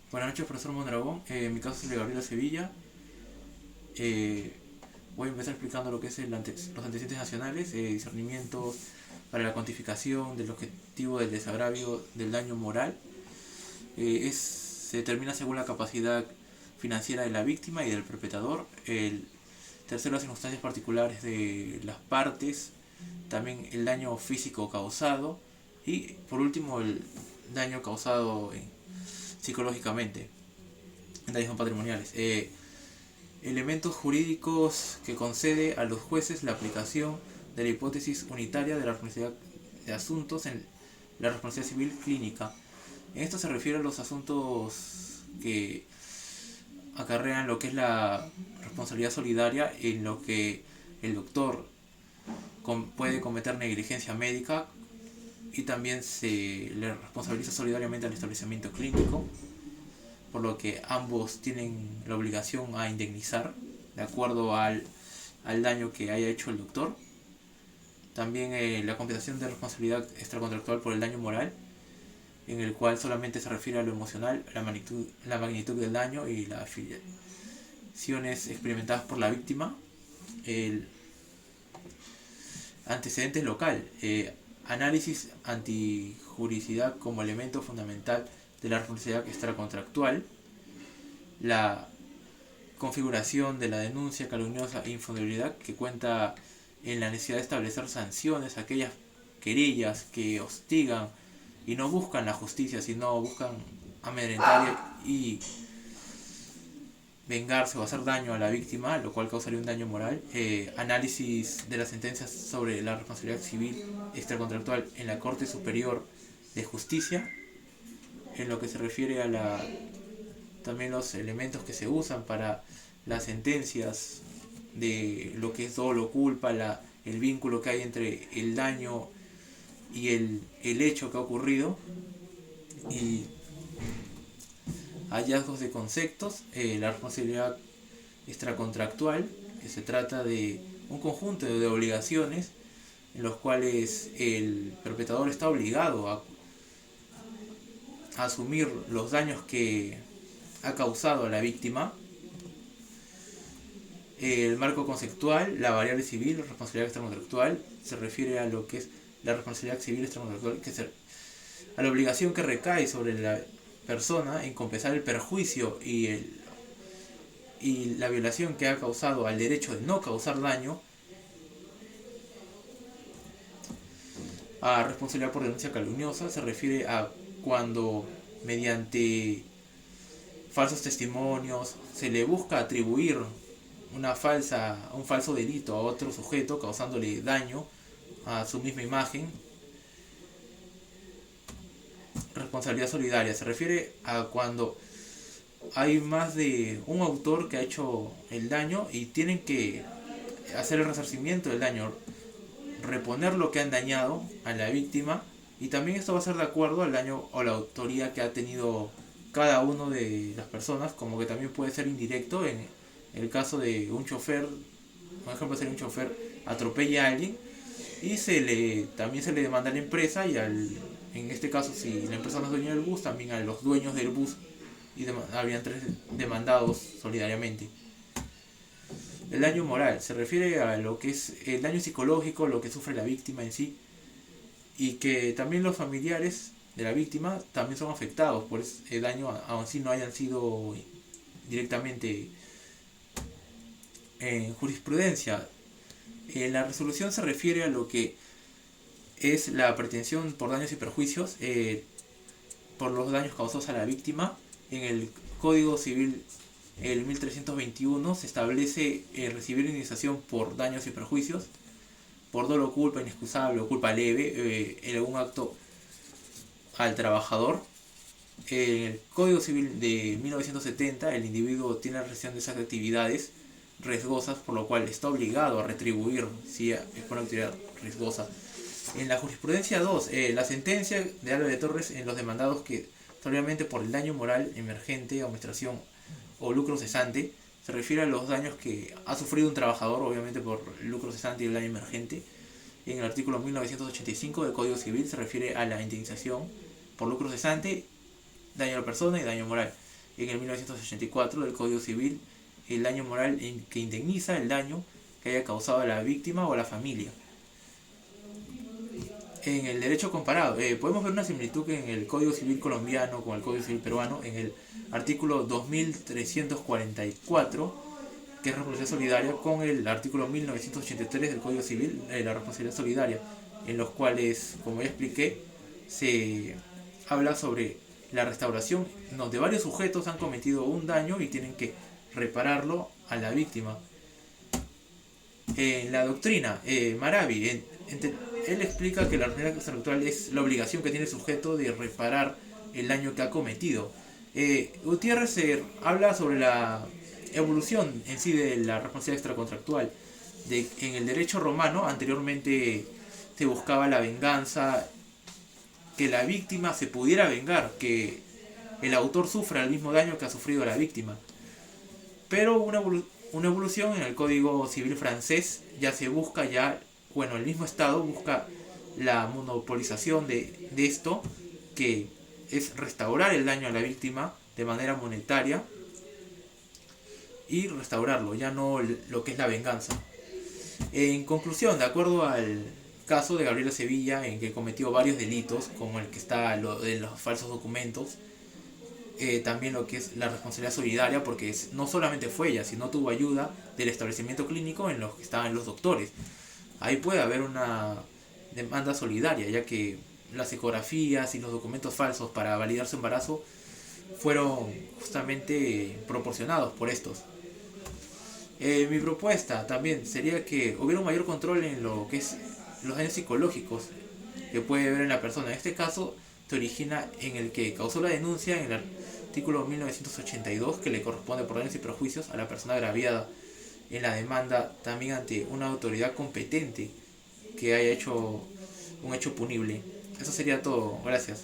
Buenas noches, profesor Mondragón. En mi caso es el de Gabriela Sevilla. Eh, Voy a empezar explicando lo que es los antecedentes nacionales, discernimientos para la cuantificación del objetivo del desagravio del daño moral. Se determina según la capacidad financiera de la víctima y del perpetrador. El tercero, las circunstancias particulares de las partes. También el daño físico causado. Y por último, el daño causado psicológicamente, daños no patrimoniales. Elementos jurídicos que concede a los jueces la aplicación de la hipótesis unitaria de la responsabilidad de asuntos en la responsabilidad civil clínica. En esto se refiere a los asuntos que acarrean lo que es la responsabilidad solidaria, en lo que el doctor puede cometer negligencia médica y también se le responsabiliza solidariamente al establecimiento clínico, por lo que ambos tienen la obligación a indemnizar de acuerdo al daño que haya hecho el doctor. También la compensación de responsabilidad extracontractual por el daño moral, en el cual solamente se refiere a lo emocional, la magnitud del daño y las afiliaciones experimentadas por la víctima. El antecedente local, análisis antijuricidad como elemento fundamental de la responsabilidad extracontractual, la configuración de la denuncia calumniosa e infundabilidad, que cuenta en la necesidad de establecer sanciones a aquellas querellas que hostigan y no buscan la justicia, sino buscan amedrentar y vengarse o hacer daño a la víctima, lo cual causaría un daño moral. Análisis de las sentencias sobre la responsabilidad civil extracontractual en la Corte Superior de Justicia, en lo que se refiere a también los elementos que se usan para las sentencias de lo que es dolo, culpa, el vínculo que hay entre el daño y el hecho que ha ocurrido, y hallazgos de conceptos, la responsabilidad extracontractual, que se trata de un conjunto de obligaciones en los cuales el perpetrador está obligado a asumir los daños que ha causado a la víctima. El marco conceptual, la variable civil, la responsabilidad extracontractual, se refiere a lo que es la responsabilidad civil extracontractual, a la obligación que recae sobre la persona en compensar el perjuicio y la violación que ha causado al derecho de no causar daño. A responsabilidad por denuncia calumniosa se refiere a cuando mediante falsos testimonios se le busca atribuir un falso delito a otro sujeto, causándole daño a su misma imagen. Responsabilidad solidaria se refiere a cuando hay más de un autor que ha hecho el daño y tienen que hacer el resarcimiento del daño, reponer lo que han dañado a la víctima, y también esto va a ser de acuerdo al daño o la autoría que ha tenido cada uno de las personas, como que también puede ser indirecto en el caso de un chofer. Por ejemplo, sería un chofer atropella a alguien y también se le demanda a la empresa y en este caso, si la empresa no es dueña del bus, también a los dueños del bus, y habrían tres demandados solidariamente. El daño moral se refiere a lo que es el daño psicológico, lo que sufre la víctima en sí, y que también los familiares de la víctima también son afectados por ese daño, aun si no hayan sido directamente en jurisprudencia. La resolución se refiere a lo que es la pretensión por daños y perjuicios por los daños causados a la víctima. En el Código Civil, el 1321, se establece recibir indemnización por daños y perjuicios, por dolo, culpa inexcusable o culpa leve, en algún acto al trabajador. En el Código Civil de 1970, el individuo tiene la restricción de esas actividades riesgosas, por lo cual está obligado a retribuir si es por una actividad riesgosa. En la jurisprudencia 2, la sentencia de Álvarez de Torres en los demandados que solamente por el daño moral emergente, administración o lucro cesante, se refiere a los daños que ha sufrido un trabajador, obviamente por el lucro cesante y el daño emergente. En el artículo 1985 del Código Civil se refiere a la indemnización por lucro cesante, daño a la persona y daño moral. en el 1984 del Código Civil el daño moral en que indemniza el daño que haya causado a la víctima o a la familia. En el derecho comparado, podemos ver una similitud en el Código Civil colombiano con el Código Civil peruano en el artículo 2344, que es responsabilidad solidaria, con el artículo 1983 del Código Civil, la responsabilidad solidaria, en los cuales, como ya expliqué, se habla sobre la restauración, donde varios sujetos han cometido un daño y tienen que repararlo a la víctima. En la doctrina, Maravi, él explica que la responsabilidad extractual es la obligación que tiene el sujeto de reparar el daño que ha cometido. Gutiérrez habla sobre la evolución en sí de la responsabilidad extracontractual. En el derecho romano anteriormente se buscaba la venganza, que la víctima se pudiera vengar, que el autor sufra el mismo daño que ha sufrido la víctima. Pero una evolución en el Código Civil francés ya se busca, el mismo Estado busca la monopolización de esto, que es restaurar el daño a la víctima de manera monetaria y restaurarlo, ya no lo que es la venganza. En conclusión, de acuerdo al caso de Gabriela Sevilla, en que cometió varios delitos, como el que está lo de los falsos documentos, también lo que es la responsabilidad solidaria, porque no solamente fue ella, sino tuvo ayuda del establecimiento clínico en los que estaban los doctores. Ahí puede haber una demanda solidaria, ya que las ecografías y los documentos falsos para validar su embarazo fueron justamente proporcionados por estos. Mi propuesta también sería que hubiera un mayor control en lo que es los daños psicológicos que puede haber en la persona. En este caso se origina en el que causó la denuncia en el artículo 1982, que le corresponde por daños y perjuicios a la persona agraviada en la demanda, también ante una autoridad competente que haya hecho un hecho punible. Eso sería todo. Gracias.